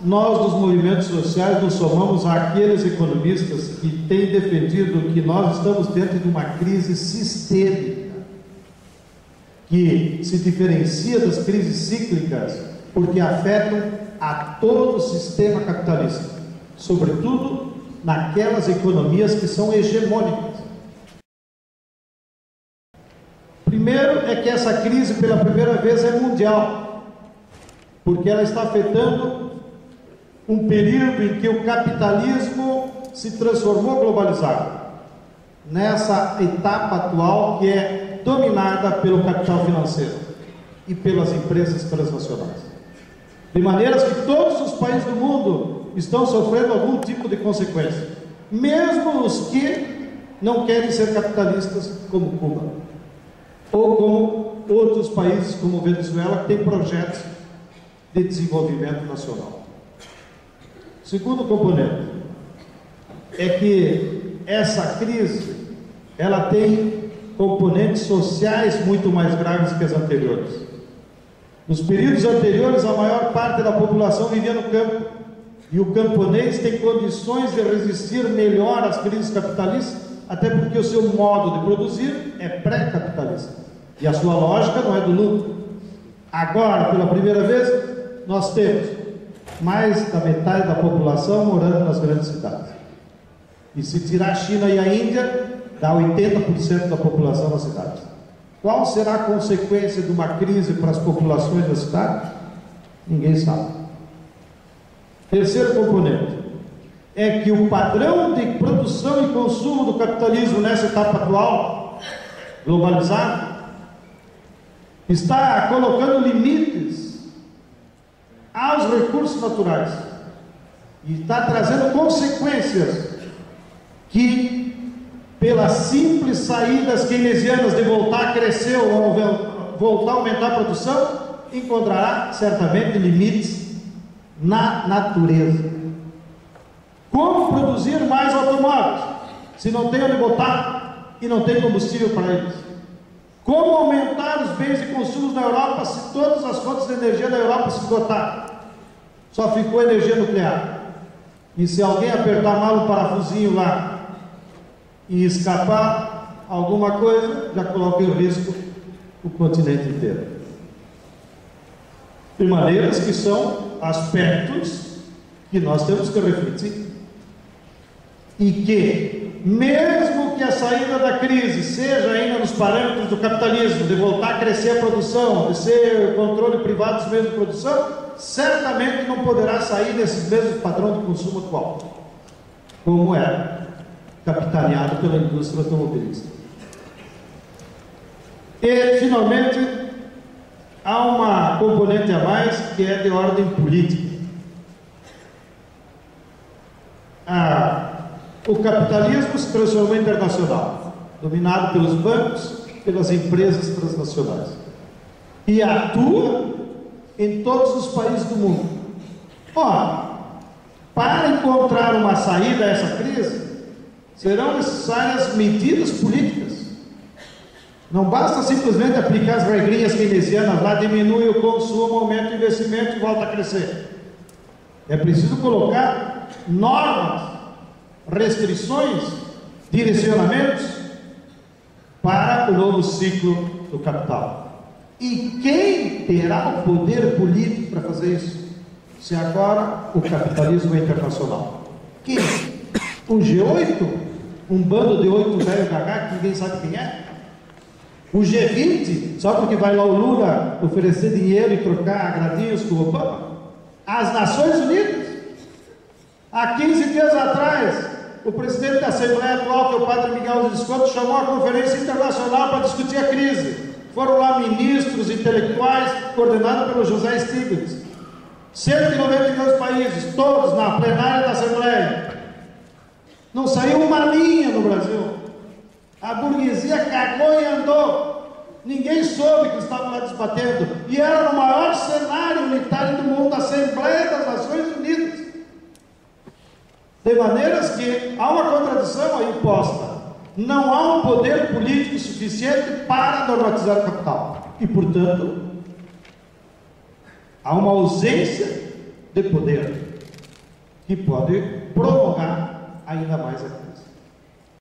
nós dos movimentos sociais nos somamos àqueles economistas que têm defendido que nós estamos dentro de uma crise sistêmica, que se diferencia das crises cíclicas, porque afetam a todo o sistema capitalista, sobretudo naquelas economias que são hegemônicas. Primeiro é que essa crise pela primeira vez é mundial, porque ela está afetando um período em que o capitalismo se transformou globalizado, nessa etapa atual que é dominada pelo capital financeiro e pelas empresas transnacionais, de maneiras que todos os países do mundo estão sofrendo algum tipo de consequência, mesmo os que não querem ser capitalistas, como Cuba, ou como outros países como Venezuela, que têm projetos de desenvolvimento nacional. O segundo componente é que essa crise ela tem componentes sociais muito mais graves que as anteriores. Nos períodos anteriores, a maior parte da população vivia no campo, e o camponês tem condições de resistir melhor às crises capitalistas, até porque o seu modo de produzir é pré-capitalista, e a sua lógica não é do lucro. Agora, pela primeira vez, nós temos mais da metade da população morando nas grandes cidades. E se tirar a China e a Índia, dá 80% da população nas cidades. Qual será a consequência de uma crise para as populações das cidades? Ninguém sabe. Terceiro componente é que o padrão de produção e consumo do capitalismo nessa etapa atual, globalizado, está colocando limites aos recursos naturais e está trazendo consequências que, pelas simples saídas keynesianas de voltar a crescer ou voltar a aumentar a produção, encontrará certamente limites na natureza. Como produzir mais automóveis se não tem onde botar e não tem combustível para eles? Como aumentar os bens de consumo na Europa se todas as fontes de energia da Europa se esgotarem? Só ficou energia nuclear. E se alguém apertar mal um parafusinho lá e escapar alguma coisa, já coloca em risco o continente inteiro. De maneiras que são aspectos que nós temos que refletir. E que, mesmo que a saída da crise seja ainda nos parâmetros do capitalismo, de voltar a crescer a produção, de ser o controle privado dos meios de produção, certamente não poderá sair desse mesmo padrão de consumo atual, como é capitaneado pela indústria automobilística. E, finalmente, há uma componente a mais que é de ordem política. O capitalismo se transformou em internacional, dominado pelos bancos, pelas empresas transnacionais, e atua em todos os países do mundo. Ora, para encontrar uma saída a essa crise, serão necessárias medidas políticas. Não basta simplesmente aplicar as regrinhas keynesianas lá, diminui o consumo, aumenta o investimento e volta a crescer. É preciso colocar normas, restrições, direcionamentos para o novo ciclo do capital. E quem terá o poder político para fazer isso? Se agora o capitalismo é internacional. Quem? O G8? Um bando de 8 velhos gagá que ninguém sabe quem é? O G20? Só porque vai lá o Lula oferecer dinheiro e trocar agradinhos com o Obama? As Nações Unidas? Há 15 dias atrás, o presidente da Assembleia atual, que é o padre Miguel Visconti, chamou a conferência internacional para discutir a crise. Foram lá ministros intelectuais, coordenados pelo José Stiglitz. 192 países, todos na plenária da Assembleia. Não saiu uma linha no Brasil. A burguesia cagou e andou. Ninguém soube que estavam lá debatendo. E era no maior cenário unitário do mundo, a Assembleia das Nações Unidas. De maneiras que há uma contradição aí imposta. Não há um poder político suficiente para normatizar o capital. E, portanto, há uma ausência de poder. que pode prolongar ainda mais a crise.